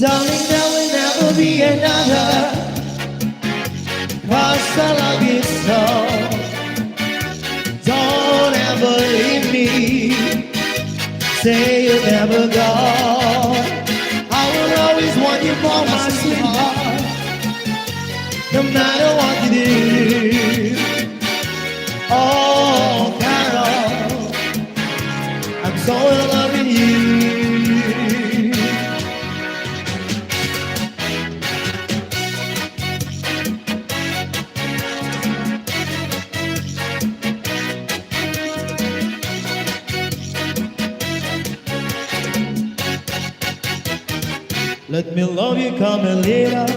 Darling, there will never be another, 'cause I love you so. Don't ever leave me, say you'll never go. I will always want you for my sweetheart, no matter what you do. Oh, Carol, I'm so in love with you. Let me love you, Carmelita.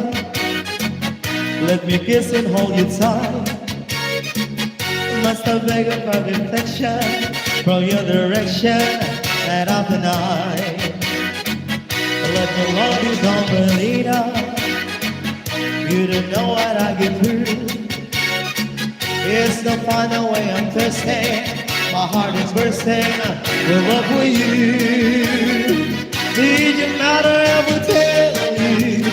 Let me kiss and hold you tight. Must have beg of affection from your direction night after night. Let me love you, Carmelita. You don't know what I get through. It's the final way I'm thirsty. My heart is bursting with love for you. Did your mother ever tell you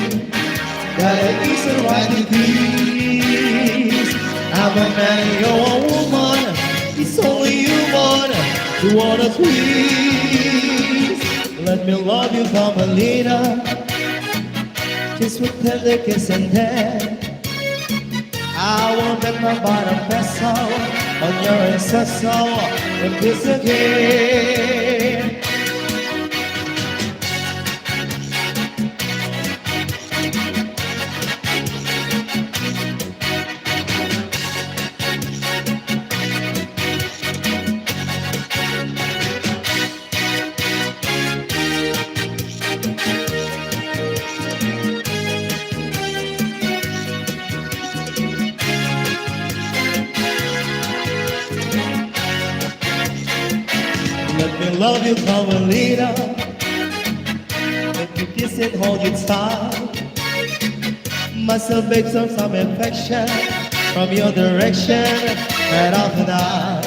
that it isn't right to please? I'm a man, you're a woman. It's only you who wanna please. Let me love you, Carmelita, just with tender kiss and then I will bet my bottom vessel on your ancestral and kiss again. Let me love you, Carmelita. Let me kiss and hold you tight. Must have beg some affection from your direction right off the night.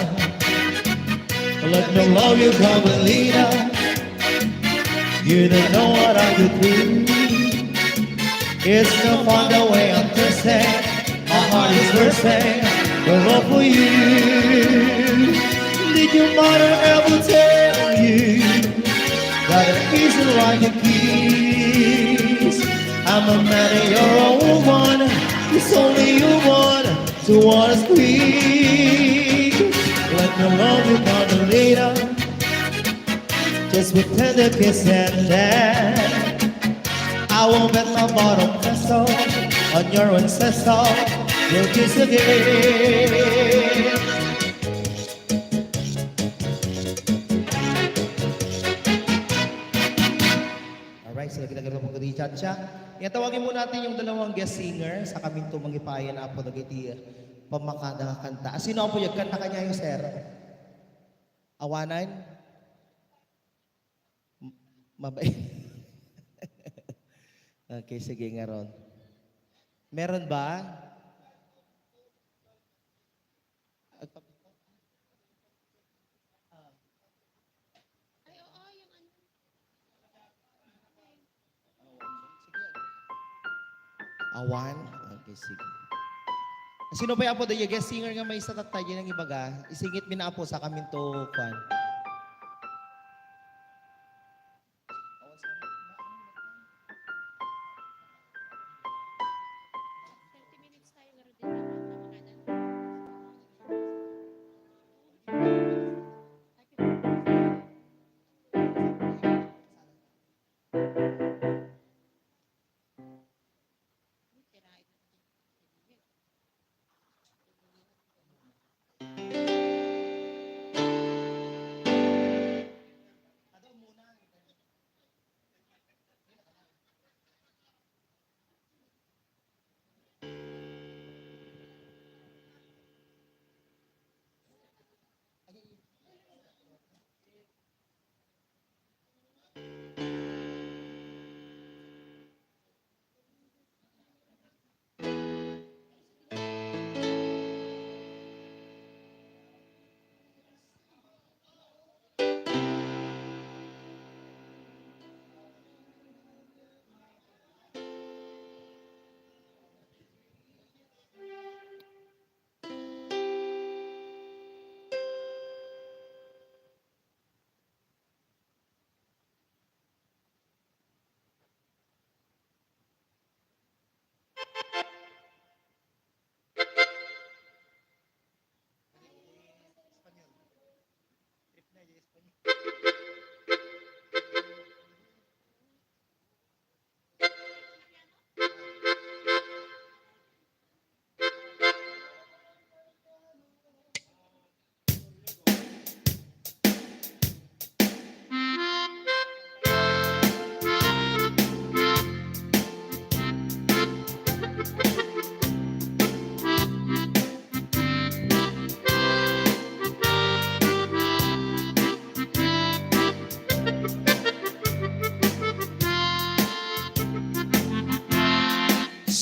Let me love you, Carmelita. You don't know what I could do. It's no fun the way I'm thirsty. My heart is bursting with love for you. Did your mother ever tell you that it isn't right to kiss? I'm a man and you're a woman. It's only you to wanna squeeze. Let me love you, Carmelita, just with tender kiss and then I won't bet my bottom vessel on your ancestor. We'll kiss again. Alright, so kita po kadi chacha. Tawagin mo natin yung dalawang guest singer sa kaming tumangipayan na po nagiti pamakada kanta. Sino po yung kanta kanya yung sir? Awanan? Mabait. Okay, sige nga ron. Meron ba? Awan? Okay, sige. Sino pa yung po yung guest singer nga may isa tatay ng ibaga? Isingit mi na po sa kaming to, Kwan.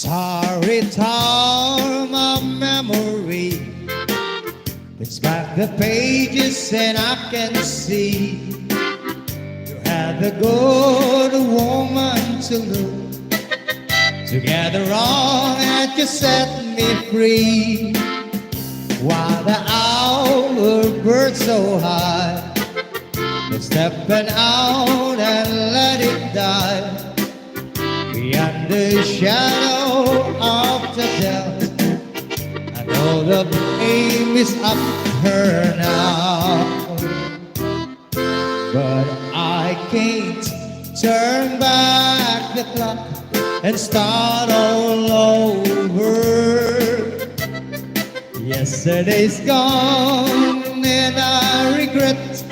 Sorry, time of memory. It's back the pages and I can see you had the good woman to look. Together on and you set me free. While the hour bird so high, but stepping out and let it die. Beyond the shadow of the death, I know the flame is up her now. But I can't turn back the clock and start all over. Yesterday's gone and I regret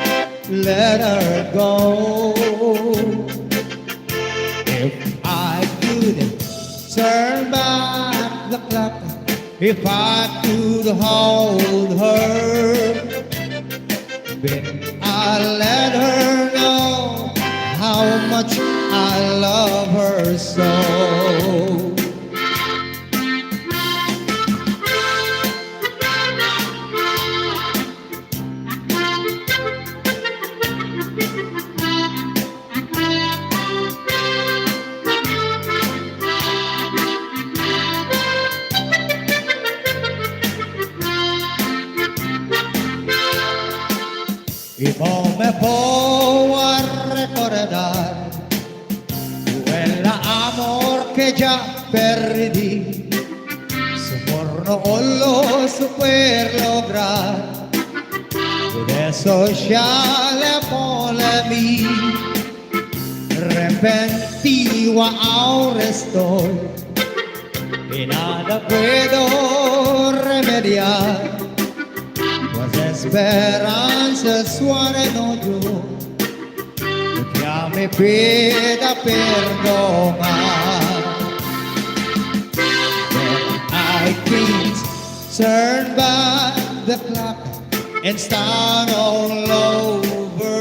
let her go. If I could turn back the clock, if I could hold her, then I'll let her know how much I love her so. Y no me puedo a recordar el amor que ya perdí. Su amor no lo supe lograr, por eso ya le pone mí. Arrepentido ahora estoy y nada puedo remediar. Pues esperanza suave no yo, que ya me pida perdonar. But I can't turn back the clock and start all over.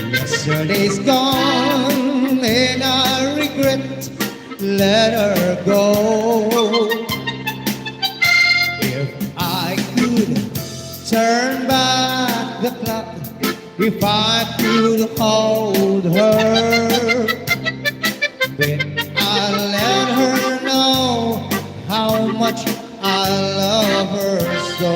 Yesterday's gone and I regret let her go. Turn back the clock, if I could hold her, then I'll let her know how much I love her so.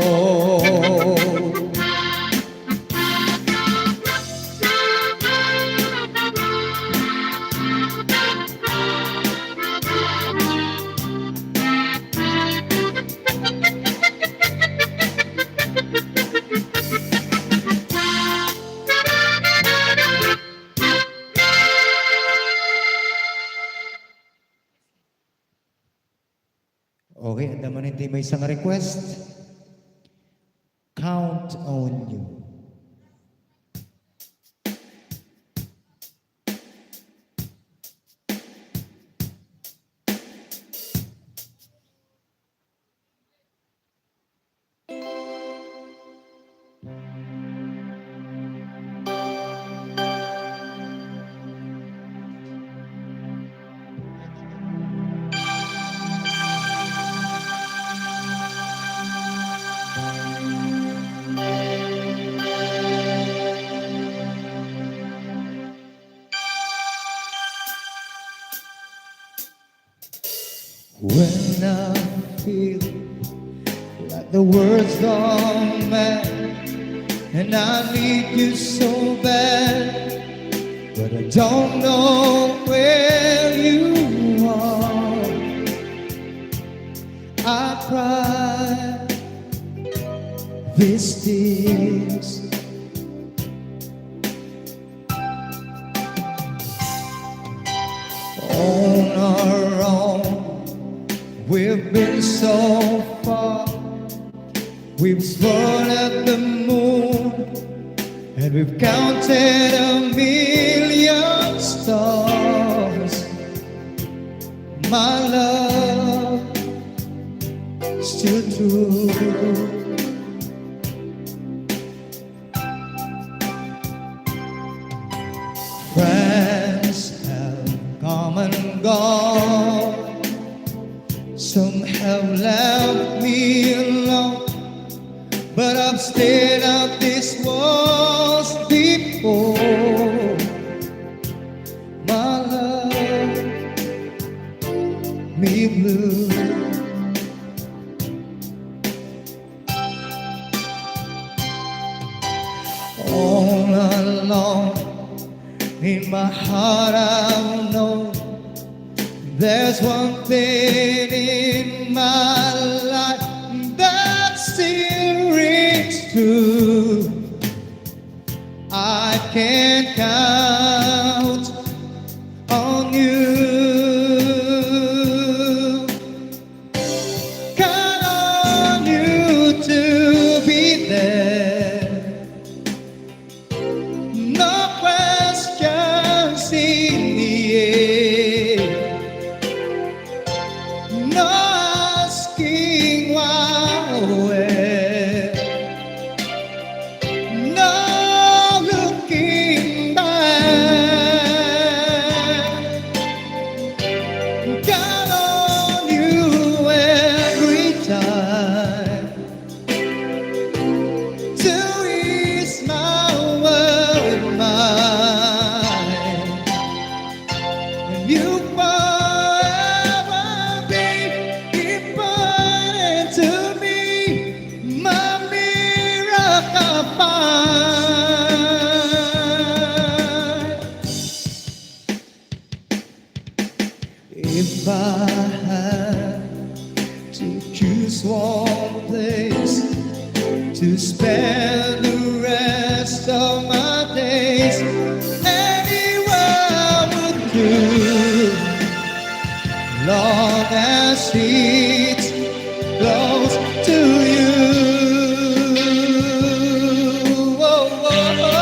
Okay, ang naman hindi may isang request. Count on you. When I feel like the words don't matter and I need you so bad, but I don't know where you are, I cry these tears We've been so far, we've explored at the moon, and we've counted a million stars. My love, still true. Friends have come and gone, some have left me alone, but I've stayed out these walls before. My love, me blue. All alone in my heart I know there's one thing in my life that still rings true. I can count on you. Count on you to be there. No questions in the air. No asking why or where. No looking back. Count on you every time to ease my world mind. And you forever be important to me, my miracle find. If I had to choose one place to spend the rest of my days, anywhere would do, long as it's close to you. Oh, oh, oh.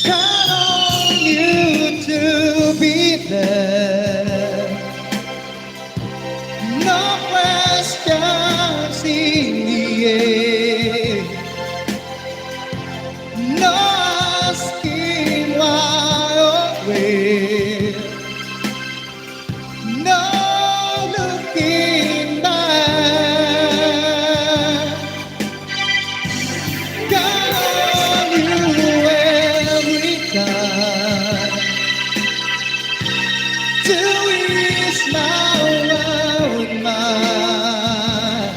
Count on you to be there. No questions in the air. No asking why or where. No looking back. Count on you every time to ease my world mind.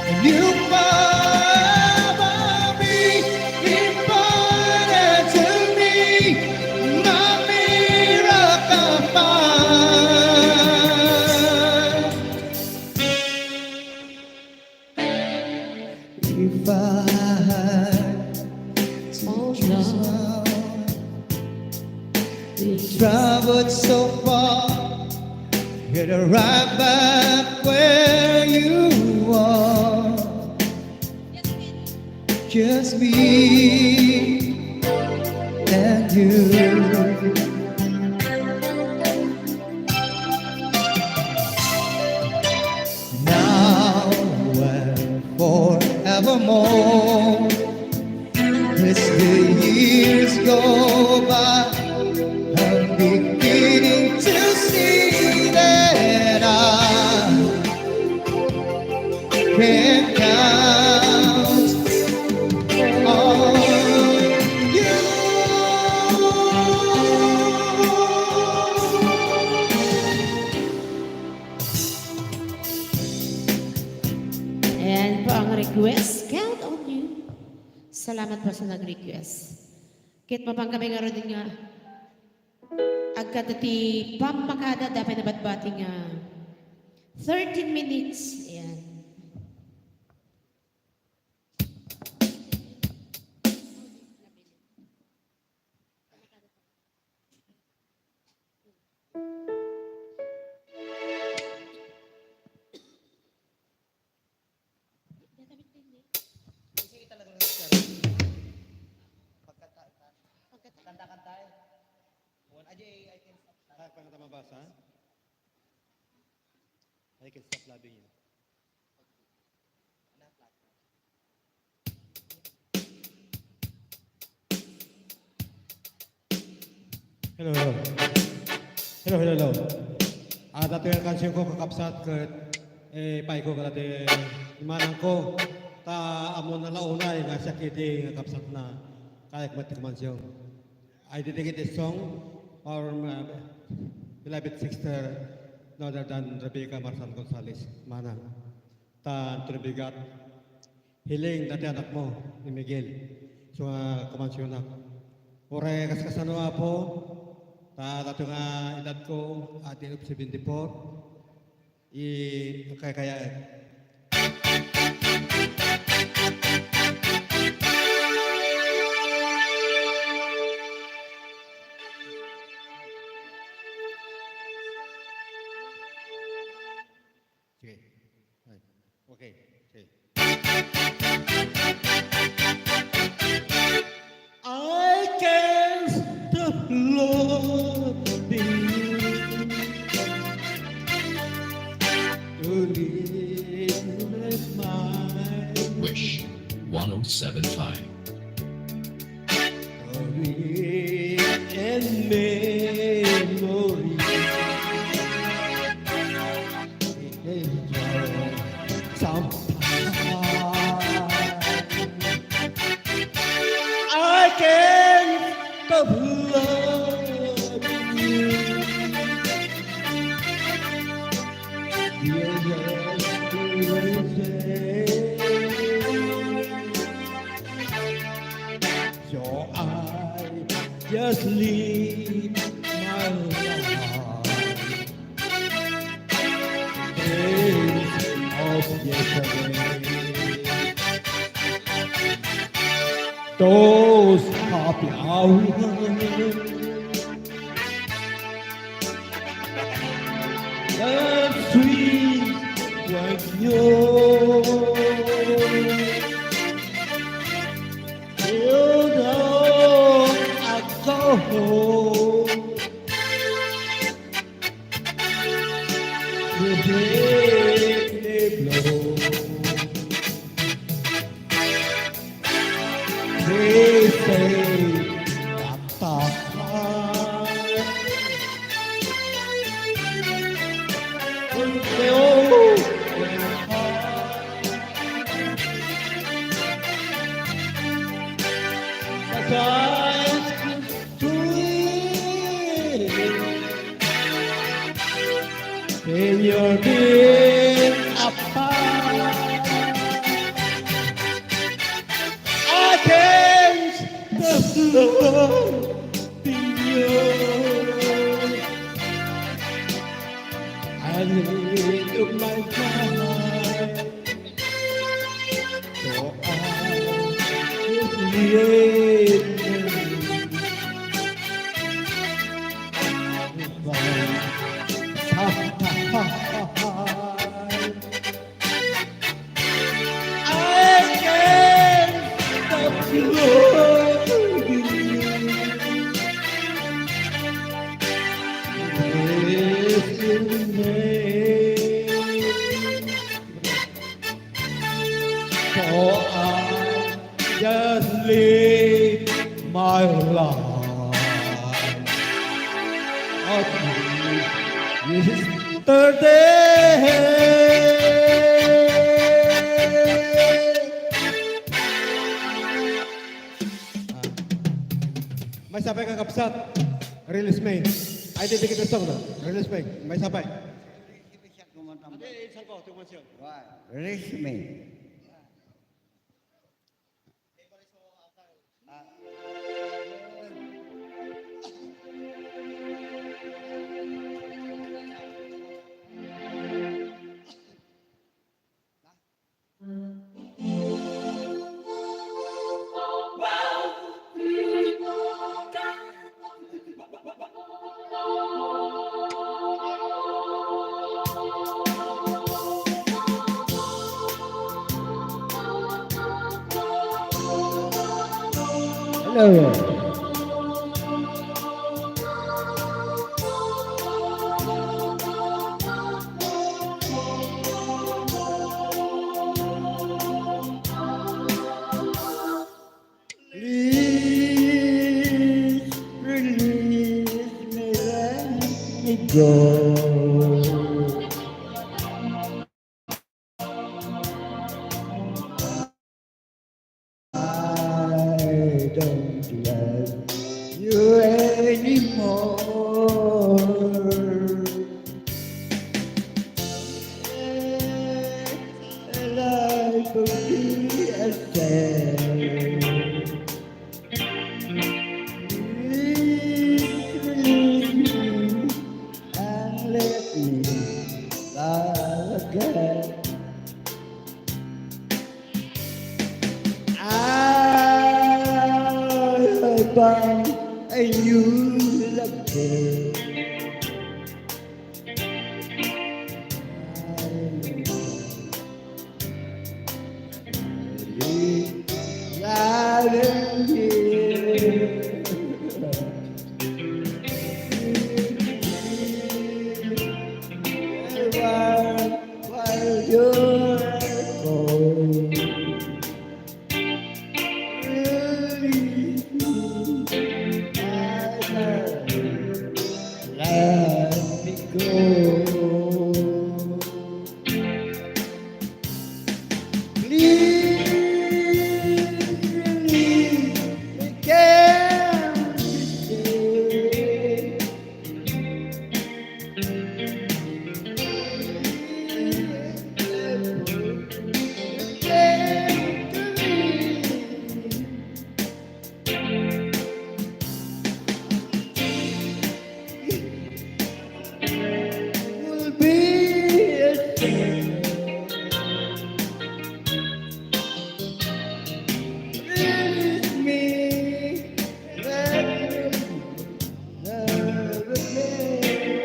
And you forever be important to me, my miracle find. If I had to choose one, traveled so far, get right back where you are. Just me and you. Now and forevermore, can count on you. Ayan po ang request. Count on you. Salamat po sa nag-request. Kit mapang kami nga rin nga agad ti pamakada dapat nabatbati nga 13 minutes. Ayan. Pag mabasa, I can stop loving you. Hello, hello. Hello, hello, hello. Dati yung kansyon ko kakapsat kat pay ko kalate imanang ko ta amon na launay nga siya kiti nga kapsat na kayak matik mansyon. I dedicate this song for my beloved sister, no other than Rebecca Marsan Gonzalez, Manang. Ta tulibigat, hiling dati anak mo, ni Miguel, so kumansyon na. Ore kaskasano po, ta dati nga edad ko, atin of 74, kaya sige. Okay. Okay. I can't stop loving you. Only my Wish 1075. story and memory. I can't stop loving you. So I just leave my heart. Days of yesterday. Those happy hours that sweet when you know I go home. The break they blow. They say that the heart will fail in heart. But I to it when you're being apart. I can't stop loving you. I need of my time, so I just leave I can't stop loving you. Listen, for I just live my life. Yesterday. May sabay kang kapsat. Release me. Ay, didikit ang song na. Release me. May sabay. Ate, isang ko. Tumansyon. Release me. Hello. Please release me, let me go. I don't love you anymore. Life will be a sad. Please release me and let me love again. I found a new love. While you're gone. Let me go. Please release me, can't stay. Will be a sin. Release me, let me love again.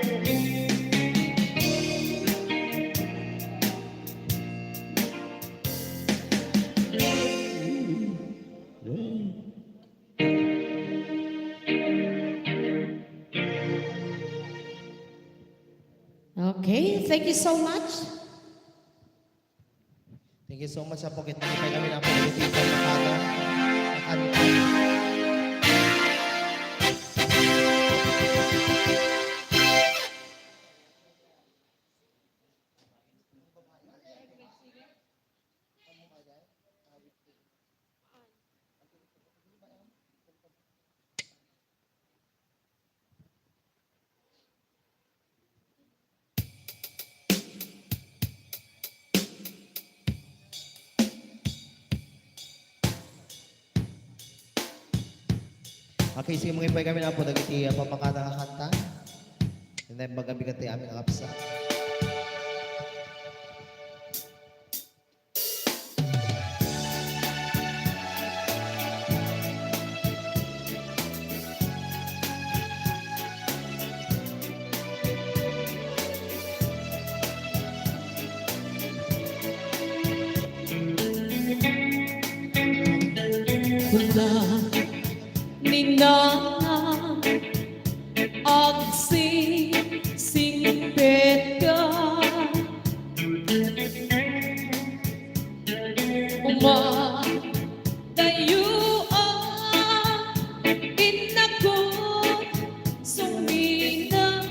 Okay, thank you so much. Thank you so much sa pagkit na kami na po dito sa Makata. Okay, sige mga ipay kami na po dagiti pamakata nga kanta. And then magabigat tayo aming kapsa. Wala nina agsisingpet ka umadayo ang inakot sumina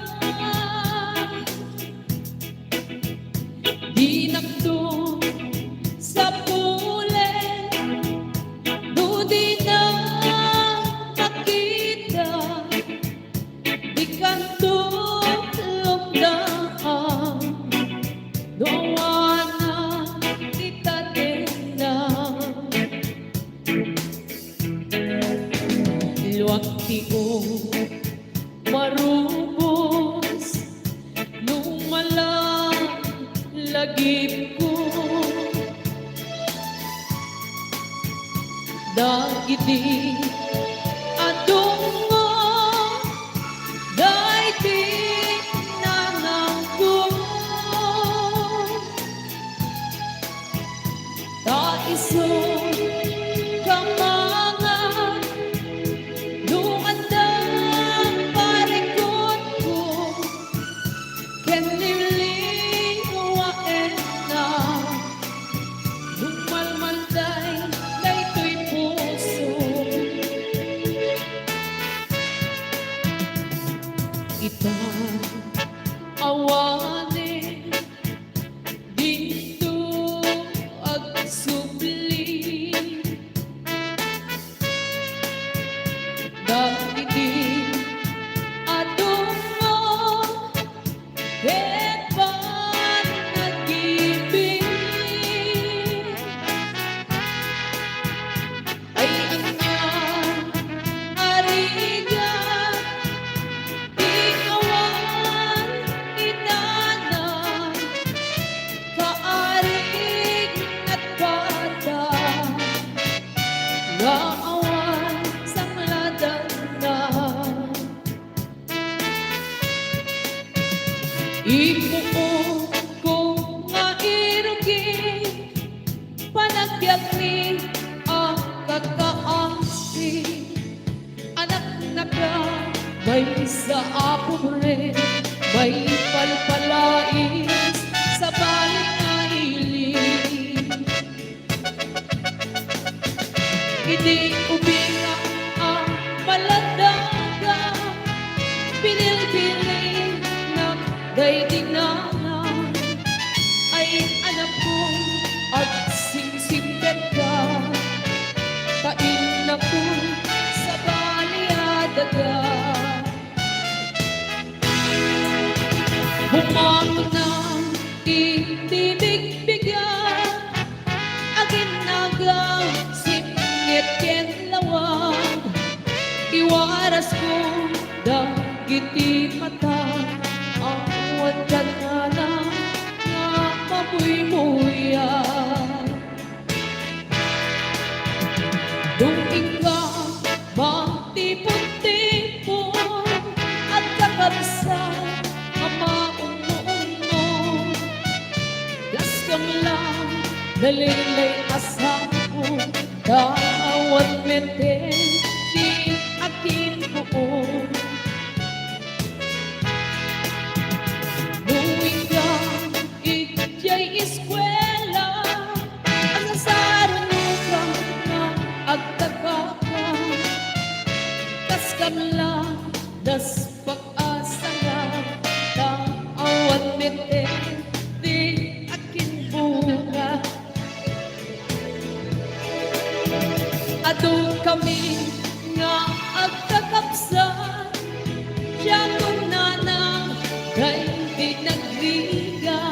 dinakdo sa pulen di na nakita awanin dito agsubli dagiti adungo hepan nag-ibig ay anyang arigan di awan inanan kaarig at bata nga awan sangladan na ikuo ko nga irugi panagbiag ni ang kakaasi anak na ka may sa apure may palpalais sa balik ailing hindi ubinga ang maladaga pinilbiling ng daydinangan ay anak kong at singsimpet ka tain na ko sa baliadaga bumangon na itibigbigan aginaga singit kenlawang iwaras ko dagiti mata awan ka na nga mabuy-muyan nung ikaw magtipon-tipon at kakabsat ang maungo-ungo gas kang lang nalilay asapo dawat mente di akin buo nung ikaw ijay eskwela ang nasarunod ka na agtagaka kas kam lang das pag-asa na awan mente di akin bunga ado kami nga agkakapsan siya kung nanang day di nagriga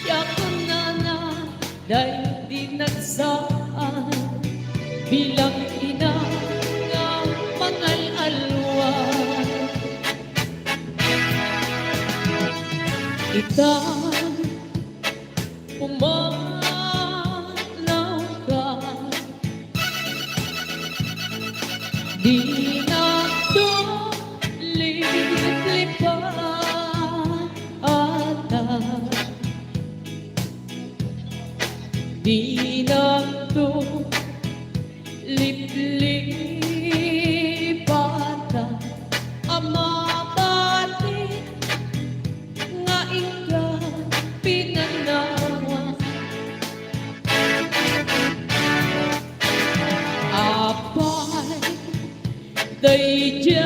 siya kung nanang day di nagsaan bilang ina nga mangal-alwa itang umalaw ka di na lipat ata di na lipat ang mabalik nga ikaw pinanawa apay dayjay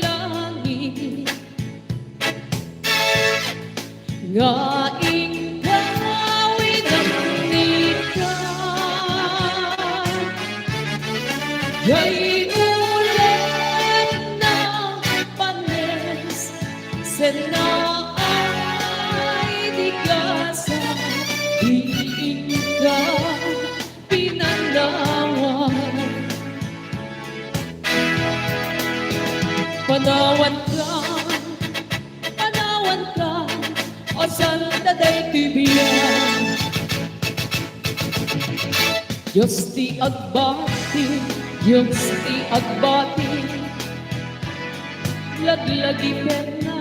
langit nga ikaw inangnikan yay ulit na panes sena ay di kasa di ikaw pinanawan panawan ka o santa day tibiyan Diyos ti agbati Diyos ti agbati laglagi perna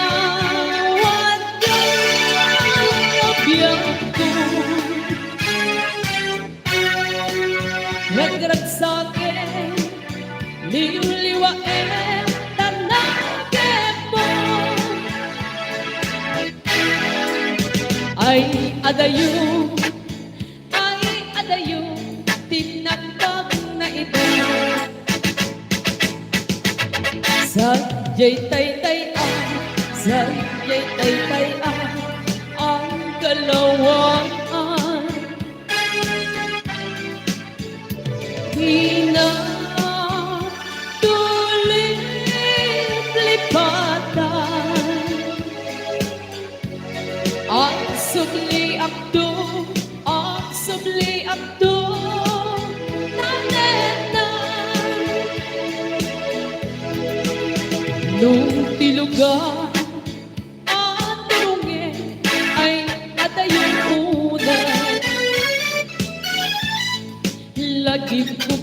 panawan ka biyang ko nagragsakin liwliwain tanake mo ay adayo tinatag na Sadya'y taytayan, sadya'y taytayan ang kalawaan. Hinatulit-lipatan ang subli abdo, ang subli abdo nanenan. Nung tilugan at turungin ay atayong unay. Lagim ko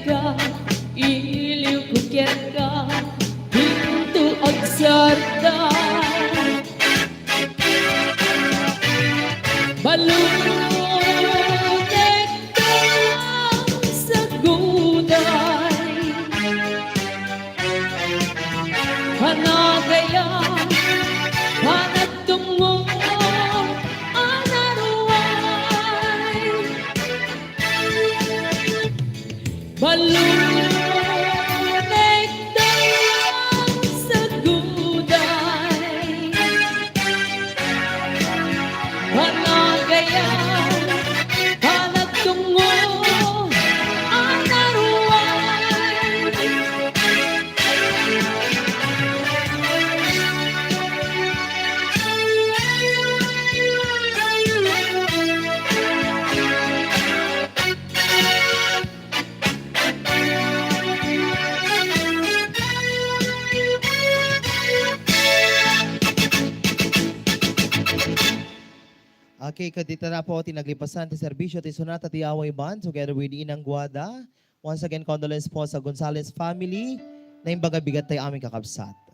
ka, iliw ko ka, hinto ang sarda. Balutek ka sa gulay. Hanagaya, hanagtungo, anaruay. Balutek ka sa gulay. Hanagaya, hanagtungo, anaruay. Okay, kadita na po tinaglipasan ti serbisyo ti Sonata ti Away Band together with Inang Guada. Once again, condolence po sa Gonzales family na imbaga bigat tayo aming kakabsat.